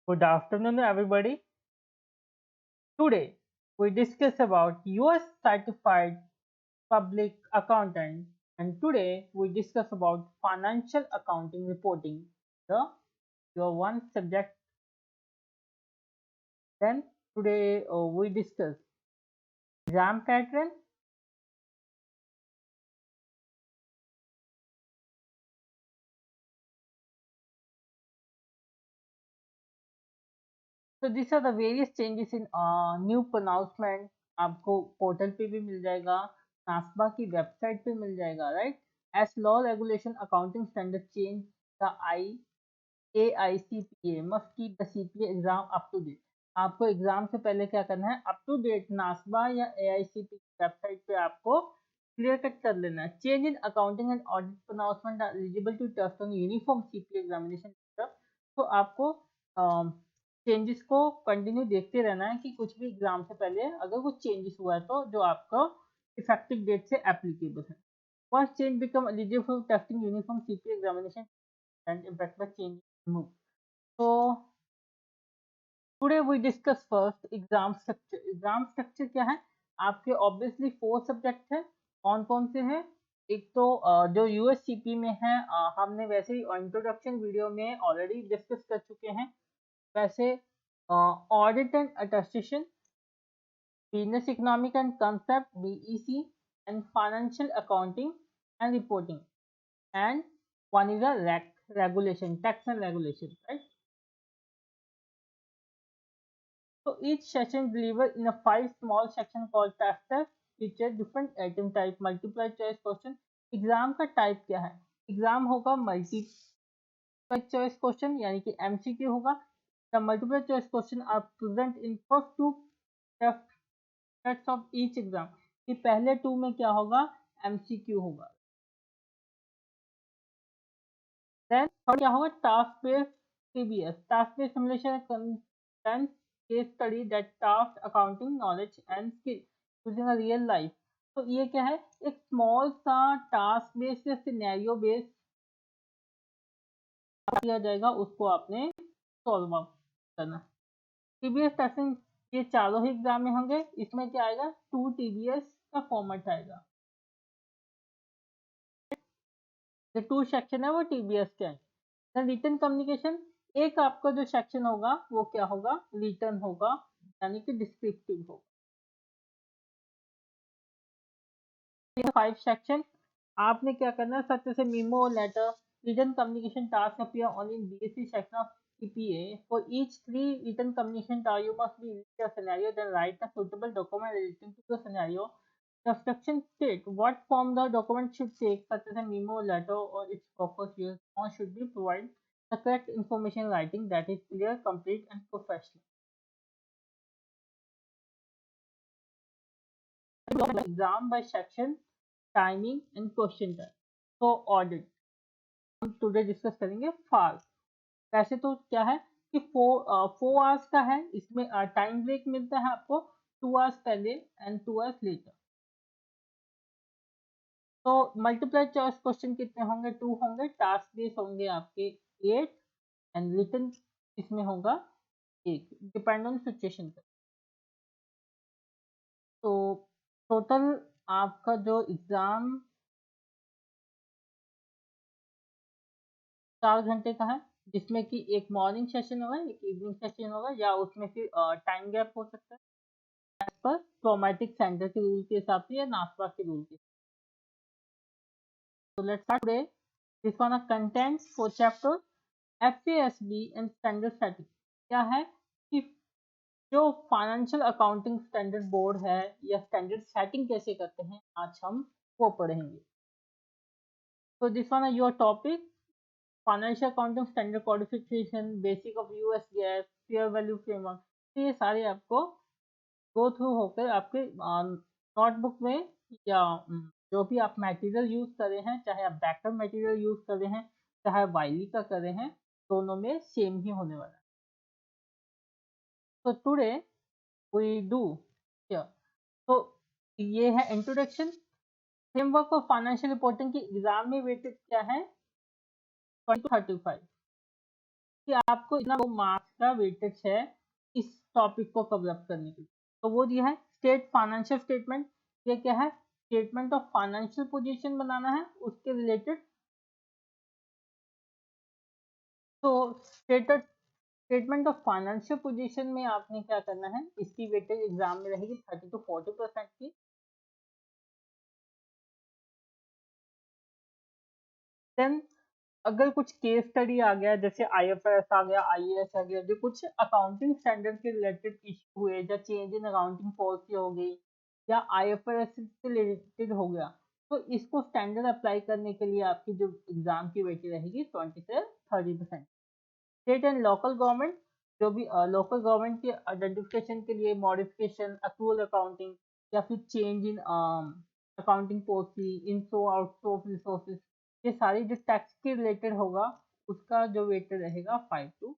Good afternoon, everybody. Today, we discuss about US certified public accountant, and today we discuss about financial accounting reporting, the your one subject. Then today we discuss exam pattern. So these are the various changes in new pronouncement. आपको portal पे भी मिल जाएगा, नासबा की website पे मिल जाएगा, right? As law regulation accounting standard change, the AICPA must keep the CPA exam up to date. आपको exam से पहले क्या करना है, अप टू डेट नासबा या AICPA वेबसाइट पे आपको क्लियर कट कर लेना है। Change in accounting and audit pronouncement are eligible to test on uniform CPA examination. तो आपको चेंजेस को कंटिन्यू देखते रहना है कि कुछ भी एग्जाम से पहले अगर कुछ चेंजेस हुआ है तो जो आपका इफेक्टिव डेट से एप्लीकेबल है। Once change become eligible for testing uniform CPA examination and impact the change move. So today we discuss first exam structure. Exam structure क्या है? आपके ऑब्वियसली 4 सब्जेक्ट है। कौन कौन से हैं? एक तो जो USCP में है, हमने वैसे ही इंट्रोडक्शन वीडियो में ऑलरेडी डिस्कस कर चुके हैं। वैसे audit and attestation, business economic and concept BEC, and financial accounting and reporting, and one is a regulation, tax and regulation, right? So each section delivered in a 5 small section called tester, feature different item type, multiple choice question. Exam का type क्या है? Exam होगा multiple choice question यानी कि MCQ होगा। The multiple choice question are present in first 2 sets of each exam. कि पहले 2 में क्या होगा? MCQ होगा। Then थर्ड क्या होगा? Task based TBS, task based simulation content case study that task accounting knowledge and skill using a real life। तो ये क्या है? एक स्मॉल सा टास्क बेस्ड या सिनेरियो बेस्ड किया जाएगा, उसको आपने सॉल्व आउट करना। TBS टेस्टिंग ये चारों ही एग्जाम में होंगे। इसमें क्या आएगा? 2 TBS का फॉर्मेट आएगा। जो 2 सेक्शन है वो TBS के हैं। रिटन कम्युनिकेशन, एक आपका जो सेक्शन होगा वो क्या होगा? रिटन होगा, यानी कि डिस्क्रिप्टिव होगा। 5 सेक्शन आपने क्या करना है? सच से memo letter written communication task appear only in BSc section of CPA. For each 3 written communication task, you must be in a scenario, then write a suitable document relating to the scenario. The instruction state what form the document should take, such as a memo, letter, or its purpose. Your response should be provide the correct information writing that is clear, complete, and professional. Exam by section, timing, and question time. So audit हम today discuss करेंगे fast. वैसे तो क्या है कि 4 hours का है, इसमें टाइम ब्रेक मिलता है आपको 2 आवर्स पहले एंड 2 आवर्स लेटर। तो मल्टीप्लाई चॉइस क्वेश्चन कितने होंगे? 2 होंगे। टास्क बेस होंगे आपके 8 एंड रिटन इसमें होगा 1, डिपेंड ऑन सिचुएशन पर। तो टोटल आपका जो एग्जाम 4 घंटे का है, जिसमें कि एक मॉर्निंग सेशन होगा, एक इवनिंग सेशन होगा, या उसमें फिर टाइम गैप हो सकता है पर क्रोमैटिक सेंटर के रूल के हिसाब से या नासवा के रूल के। So let's start today. This one are contents for chapter FASB and standard setting। क्या है कि जो फाइनेंशियल अकाउंटिंग स्टैंडर्ड बोर्ड है या स्टैंडर्ड सेटिंग कैसे करते हैं, आज हम वो पढ़ेंगे। So this one are your topic, financial accounting standard codification, basic of US GAAP, fair value framework. तो ये सारे आपको गो थ्रू होकर आपके नोटबुक में या जो भी आप मटेरियल यूज कर रहे हैं, चाहे आप बैकअप मटेरियल यूज कर रहे हैं, चाहे वाइली का कर रहे हैं, दोनों में सेम ही होने वाला है। तो टुडे वी डू हियर, तो ये है introduction. Framework of financial reporting की एग्जाम में वेटेज क्या है? 20 to 35। कि आपको इतना वो मार्क्स का वेटेज है इस टॉपिक को कवर अप करने के लिए। तो वो दिया है स्टेट फाइनेंशियल स्टेटमेंट। ये क्या है? स्टेटमेंट ऑफ फाइनेंशियल पोजीशन बनाना है उसके रिलेटेड। तो स्टेटमेंट ऑफ फाइनेंशियल पोजीशन में आपने क्या करना है, इसकी वेटेज एग्जाम में रहेगी 30 to 40% की। देन अगर कुछ केस स्टडी आ गया, जैसे आईएफएस आ गया, आईएएस आ गया, जो कुछ अकाउंटिंग स्टैंडर्ड के रिलेटेड इशू हुए, या चेंज इन अकाउंटिंग पॉलिसी हो गई, या आईएफएस से रिलेटेड हो गया, तो इसको स्टैंडर्ड अप्लाई करने के लिए आपकी जो एग्जाम की वेटेज रहेगी 20 से 30%। स्टेट एंड लोकल गवर्नमेंट, जो भी लोकल गवर्नमेंट के आइडेंटिफिकेशन के लिए मॉडिफिकेशन, अक्रूवल अकाउंटिंग, या फिर चेंज इन अकाउंटिंग पॉलिसी, इनसो आउटसो ऑफ रिसोर्सेज, ये सारी जो टैक्स के रिलेटेड होगा उसका जो वेटेज रहेगा 5 टू।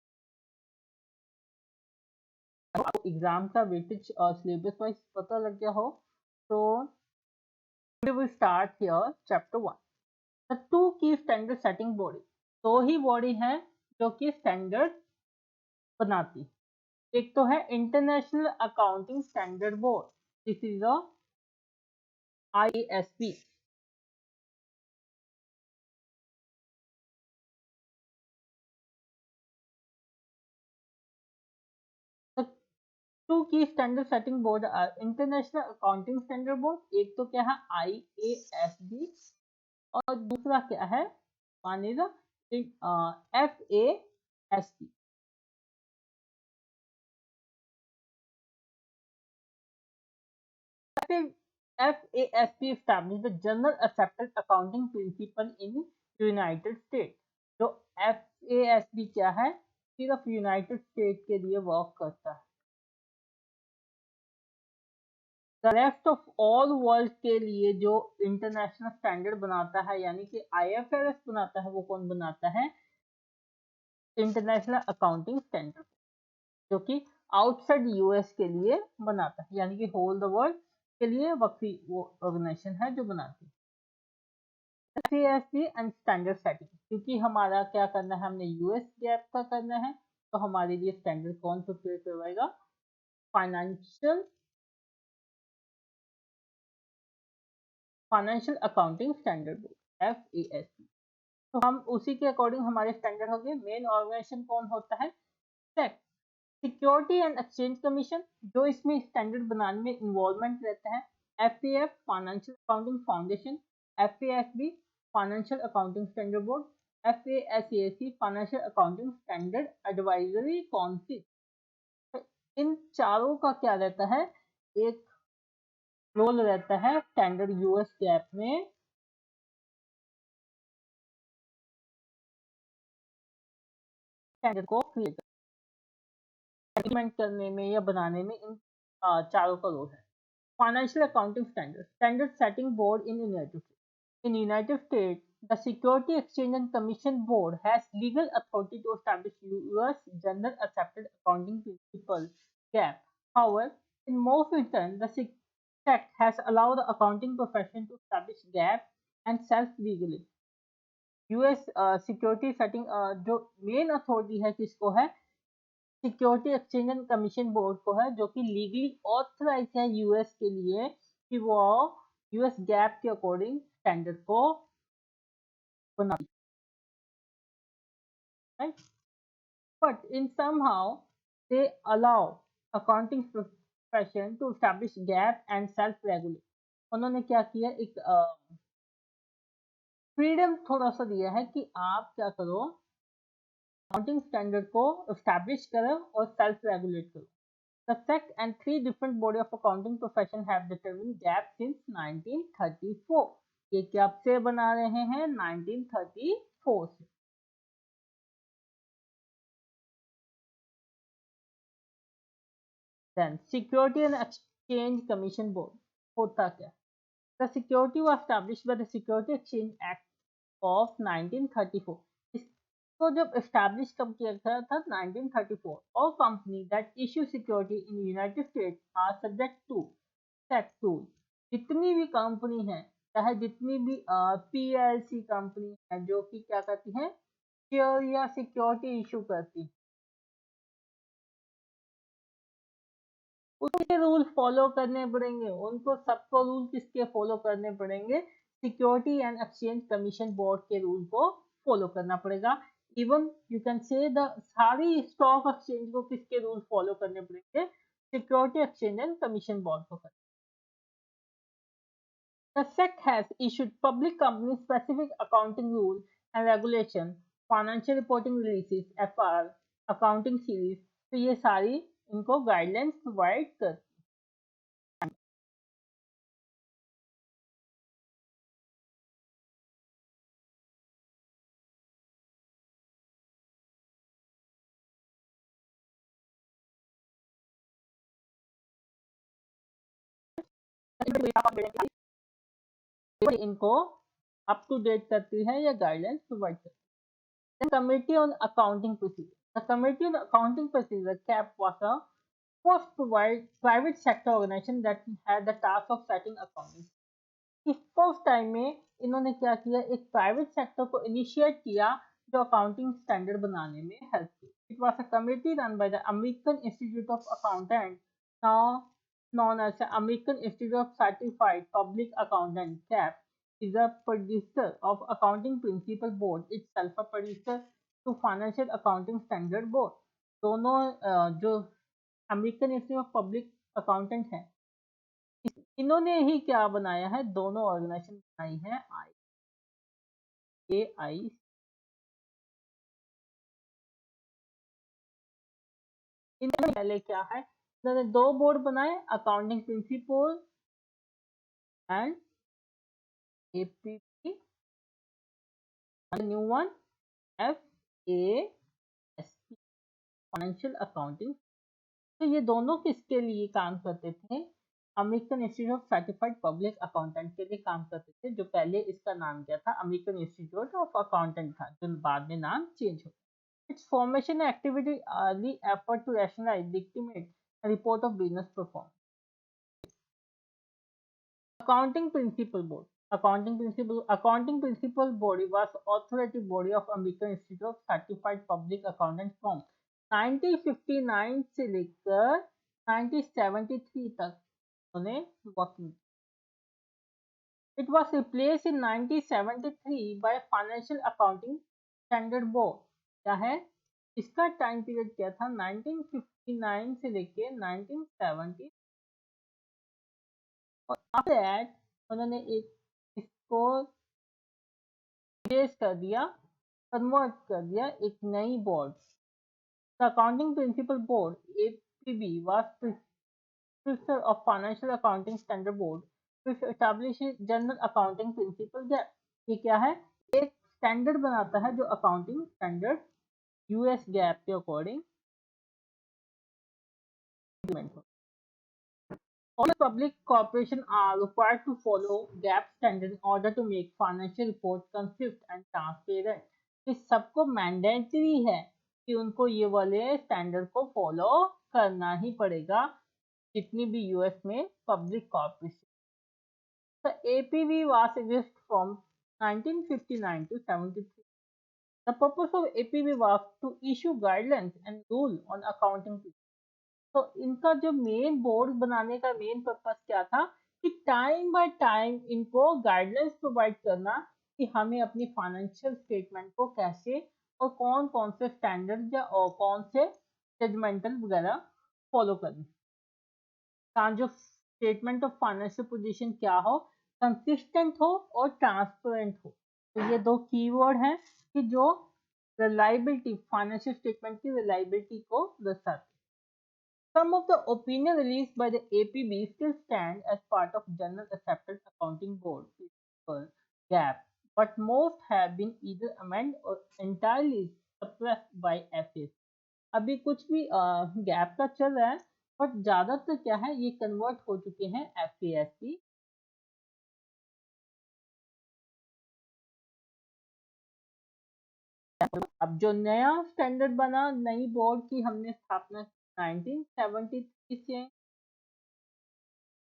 आपको एग्जाम का वेटेज सिलेबस वाइज पता लग गया हो, तो we will start here chapter 1, the two key standard setting body। दो ही बॉडी है जो कि स्टैंडर्ड बनाती है। एक तो है international accounting standard board, this is a IASB। Two की standard setting board international accounting standard board, एक तो क्या है IASB, और दूसरा क्या है मान लीजिए FASB। FASB established the general accepted accounting principle in United state. जो FASB क्या है, सिर्फ यूनाइटेड स्टेट के लिए वर्क करता है। The rest of all world के लिए जो इंटरनेशनल स्टैंडर्ड बनाता है, यानी कि IFRS बनाता है, वो कौन बनाता है? इंटरनेशनल अकाउंटिंग स्टैंडर्ड, जो कि आउटसाइड यूएस के लिए बनाता है, यानी कि होल द वर्ल्ड के लिए वक्री वो ऑर्गेनाइजेशन है जो बनाती है। FASB एंड स्टैंडर्ड सेटिंग, क्योंकि हमारा क्या करना है, हमने यूएस गैप का करना है, तो हमारे लिए स्टैंडर्ड कौन प्रिपेयर करवाएगा? Financial accounting standard board, FASB। तो हम उसी के अकॉर्डिंग हमारे स्टैंडर्ड हो गए। मेन ऑर्गेनाइजेशन कौन होता है? SEC, security and exchange commission, जो इसमें स्टैंडर्ड बनाने में इन्वॉल्वमेंट रहता है। FAF financial accounting foundation, FASB financial accounting standard board, FASAC financial accounting standard advisory council. इन चारों का क्या रहता है? एक रोल रहता है स्टैंडर्ड यूएस गैप में स्टैंडर्ड को क्रिएट इम्प्लीमेंट करने में या बनाने में, इन चारों का रोल है। Financial accounting standard, standard setting board in United state. In United States, the Security Exchange and Commission Board has legal authority to establish U.S. General Accepted Accounting Principles (GAAP). However, in most instances, the SEC has allowed the accounting profession to establish GAAP and self-regulate। US security setting जो main authority है किसको है? Security exchange and commission board को है, जो कि legally authorise है US के लिए कि वो यूएस गैप के अकॉर्डिंग स्टैंडर्ड को बना, right? But in somehow they allow accounting profession to establish gap and self-regulate। उन्होंने क्या किया, एक फ्रीडम थोड़ा सा दिया है कि आप क्या करो, अकाउंटिंग स्टैंडर्ड को एस्टैब्लिश करो और सेल्फ रेगुलेट करो। The SEC and three different body of accounting profession have determined gap since 1934। ये कब से बना रहे हैं? 1934 से। Then Security and Exchange Commission Board होता क्या? The security was established by the Security Exchange Act of 1934। इसको जब establish कब किया गया था? 1934। All companies that issue security in the United States are subject to SEC rules। जितनी भी कंपनी है, चाहे जितनी भी PLC कंपनी है जो कि क्या करती है, शेयर या सिक्योरिटी इशू करती, उसके रूल फॉलो करने पड़ेंगे उनको। सबको रूल किसके फॉलो करने पड़ेंगे? Security and exchange commission board के रूल को फॉलो करना पड़ेगा। Even you can say the सारी स्टॉक एक्सचेंज को किसके रूल फॉलो करने पड़ेंगे? Security exchange and commission board को। The SEC has issued public company specific accounting rules and regulation, financial reporting releases, FR, accounting series। तो ये सारी इनको गाइडलाइंस प्रोवाइड कर। इनको अप टू डेट करती है या गाइडलाइंस प्रोवाइड करती है। Committee on accounting procedure, the committee on accounting procedure cap was a first provide private sector organization that had the task of setting accounting। इस first time में इन्होंने क्या किया, एक प्राइवेट सेक्टर को इनिशिएट किया जो अकाउंटिंग स्टैंडर्ड बनाने में हेल्प की। It was a committee run by the American institute of accountant, now known as the American Institute of Certified Public Accountant CAP, is a producer of accounting principle board, itself a producer to financial accounting standard board। दोनों जो American institute of public accountant है, इन्होंने ही क्या बनाया है, दोनों organisation बनाई है आई। इन्होंने पहले क्या है, इन्होंने दो बोर्ड बनाए, accounting principle and APP, new one F A S P, financial accounting. तो ये दोनों किसके लिए काम करते थे? American institute of certified public accountant के लिए काम करते थे, जो पहले इसका नाम क्या था, अमेरिकन इंस्टीट्यूट ऑफ अकाउंटेंट था, जो बाद में नाम चेंज हो गया। Its formation activity are the effort to rationalise the estimate report of business performance. Accounting Principle Board. Accounting Principle Body was authoritative body of American Institute of Certified Public Accountants from 1959 से लेकर 1973 तक उन्हें working. It was replaced in 1973 by Financial Accounting Standard Board। क्या है इसका time period? क्या था? 1959 से लेके 1970। और आफ्टर दैट उन्होंने एक इसको रिप्लेस कर दिया, कन्वर्ट कर दिया एक नई board. The accounting principle board APB was principle of financial accounting standard board which establishes general accounting principle gap. ये क्या है? एक स्टैंडर्ड बनाता है जो अकाउंटिंग स्टैंडर्ड यूएस गैप के अकॉर्डिंग इम्प्लीमेंट हो। All public corporations are required to follow GAAP standard in order to make financial report consistent and transparent। इस सबको मैंडेटरी है कि उनको ये वाले स्टैंडर्ड को फॉलो करना ही पड़ेगा, जितनी भी यूएस में public corporation. The APV was exist from 1959 to 73। The purpose of APV was to issue guidelines and rule on accounting। तो इनका जो मेन बोर्ड बनाने का मेन पर्पस क्या था कि टाइम बाय टाइम इनको गाइडलाइंस प्रोवाइड करना कि हमें अपनी फाइनेंशियल स्टेटमेंट को कैसे और कौन कौन से स्टैंडर्ड या और कौन से जजमेंटल वगैरह फॉलो करने, जो स्टेटमेंट ऑफ फाइनेंशियल पोजीशन क्या हो, कंसिस्टेंट हो और ट्रांसपेरेंट हो। तो ये दो कीवर्ड हैं कि जो रिलायबिलिटी, फाइनेंशियल स्टेटमेंट की रिलायबिलिटी को दर्शाते। Some of the opinion released by the APB still stand as part of General Accepted Accounting Board principle (GAAP), but most have been either amended or entirely suppressed by FAC। अभी कुछ भी gap का चल रहा है, but ज्यादातर क्या है, ये कन्वर्ट हो चुके हैं FASC। अब जो नया स्टैंडर्ड बना, नई बोर्ड की हमने स्थापना 1973 से।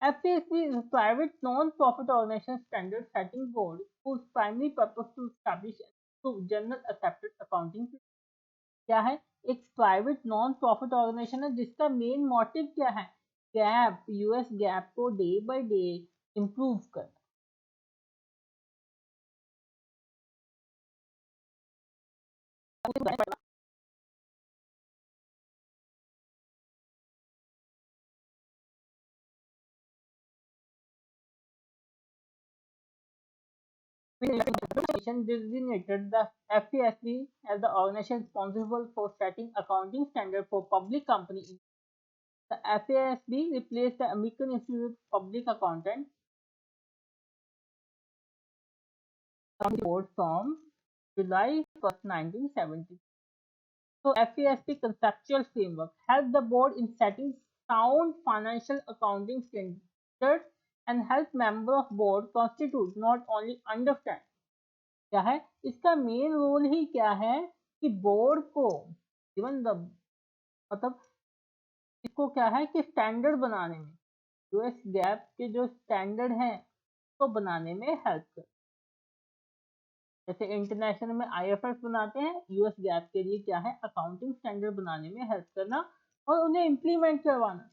FASB is a private non-profit organization standard setting board whose primary purpose to establish to general accepted accounting. क्या है? एक प्राइवेट नॉन प्रॉफिट ऑर्गेनाइजेशन है जिसका मेन मोटिव क्या है? गैप, यूएस गैप को डे बाय डे इम्प्रूव करना। Designated the FASB as the organization responsible for setting accounting standard for public companies. The FASB replaced the American Institute of Public Accountant board from July 1st, 1970. So FASB conceptual framework helped the board in setting sound financial accounting standards and help member of board constitute not only understand क्या है इसका main role ही क्या है कि board को even the मतलब इसको क्या है कि स्टैंडर्ड बनाने में यूएस गैप के जो स्टैंडर्ड हैं तो बनाने में हेल्प कर। जैसे इंटरनेशनल में आईएफएस बनाते हैं, यूएस गैप के लिए क्या है अकाउंटिंग स्टैंडर्ड बनाने में हेल्प करना और उन्हें इम्प्लीमेंट करवाना।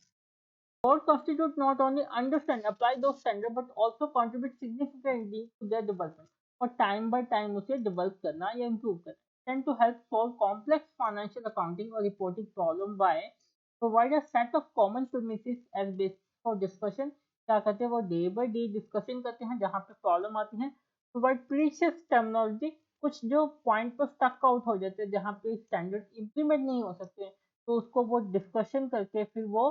Board constitute not only understand, apply those standards but also contribute significantly to their development और टाइम बाय टाइम उसे डेवलप करना या इम्प्रूव करना। Tend to help solve complex financial accounting or reporting problem by provide a set of common premises as basis for discussion। क्या करते हैं वो day by day discussion करते हैं जहाँ पे प्रॉब्लम आती है। प्रोवाइड प्रीशियस टर्मिनोलॉजी, कुछ जो पॉइंट पर स्टक आउट हो जाते हैं जहाँ पे स्टैंडर्ड इम्प्लीमेंट नहीं हो सकते तो उसको वो डिस्कशन करके फिर वो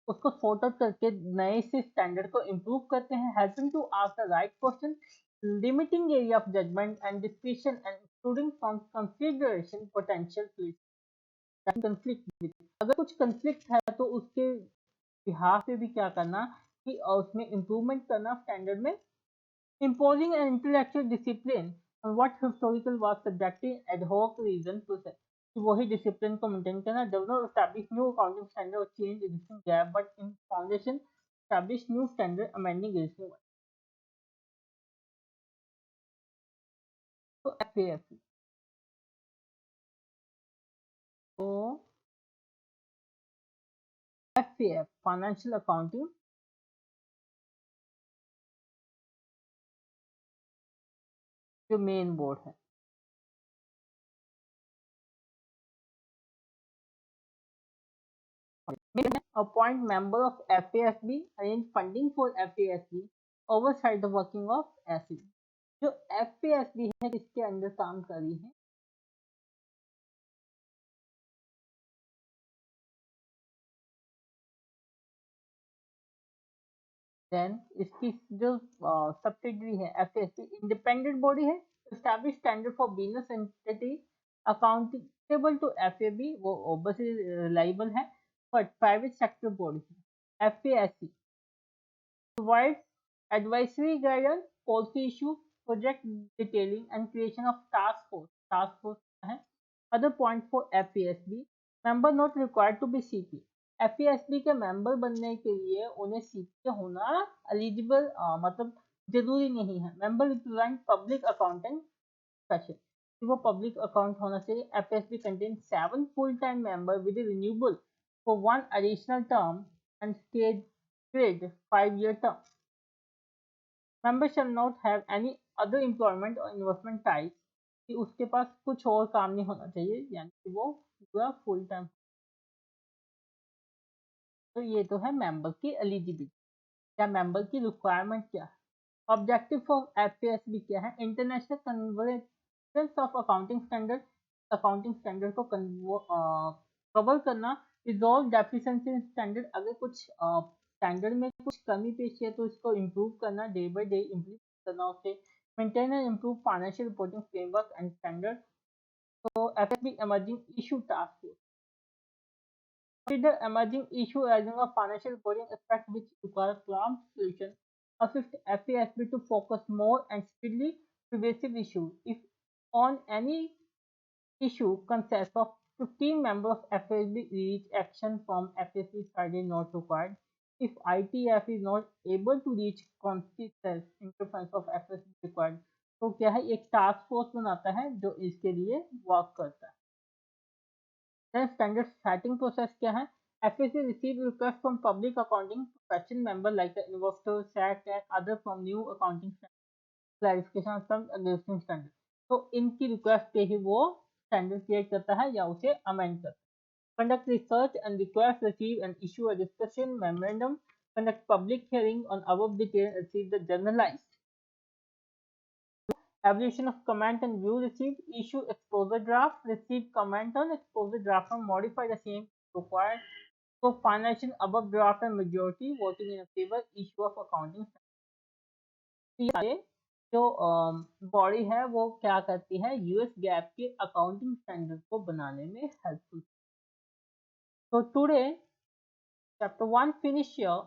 उसको सॉर्ट आउट करके नए से स्टैंडर्ड को इम्प्रूव करते हैं। Helping to ask the right question, limiting area of judgement and description and including consideration potential conflict. अगर कुछ कंफ्लिक्ट है तो उसके बिहाफ पे भी क्या करना कि उसमें इम्प्रूवमेंट करना स्टैंडर्ड में। imposing an intellectual discipline on what historical was subjective ad hoc reason process। कि वही डिसिप्लिन को मेंटेन करना। does not establish new accounting standard or change existing gap but in foundation establish new standard amending existing one। तो FASB तो FAF financial accounting जो main board है। appoint member of FASB, arrange funding for FASB, oversight the working of SE। जो FASB है किसके under काम कर रही है? देन इसकी जो सब्सिडरी है FASB इंडिपेंडेंट बॉडी है, establish standard for business entity, accountable to FAB, वो ऑब्वियसली रिलायबल है बट प्राइवेट सेक्टर बॉडी है। FASC provides advisory guidance, policy issue, project detailing and creation of task force। Task force है। Other point for FASB, member not required to be CPA। FASB के member बनने के लिए उन्हें CPA होना eligible मतलब जरूरी नहीं है। Member represent public accountant profession, वो पब्लिक अकाउंट होना चाहिए। FASB contains 7 full-time member with a renewable for 1 additional term and stage grade 5-year term। Members shall not have any other employment or investment type, कि उसके पास कुछ और काम नहीं होना चाहिए यानी कि वो पूरा फुल टाइम। तो ये तो है मेंबर की एलिजिबिलिटी। या मेंबर की रिक्वायरमेंट क्या है? ऑब्जेक्टिव ऑफ FASB क्या है? International convergence of accounting standard को कवर करना, रिजॉल्व डेफिशिएंसी स्टैंडर्ड, अगर कुछ स्टैंडर्ड में कुछ कमी पेशी है तो इसको इम्प्रूव करना, डे बाय डे इम्प्रूव करना उसे। Maintain and improve financial reporting framework and standard. तो FASB emerging issue task force consider emerging issue arising of financial reporting aspect which require prompt solution, assist FASB to focus more and speedily pervasive issues. If on any issue consists of 15 members of FASB, reach action from FASB side is not required. If ITF is not able to reach consensus, interference of FASB required। तो क्या है, एक task force बनाता है जो इसके लिए work करता है। देन स्टैंडर्ड सेटिंग प्रोसेस क्या है, FAC receive request from public accounting profession member like the investor, SAT and other from new accounting clarification of some existing standard। तो इनकी रिक्वेस्ट पे ही वो स्टैंडर्ड क्रिएट करता है या उसे अमेंड करता है। Conduct research and request receive and issue a discussion memorandum, conduct public hearing on above detail, receive the generalized evaluation of comment and view received, issue exposure draft, receive comment on exposure draft and modify the same required. So financial above draft and majority voting in favor issue of accounting। ये जो body है वो क्या करती है, US gap के accounting standard को बनाने में हेल्पफुल। तो today chapter 1 finish here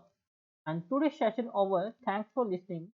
and today's session over। Thanks for listening।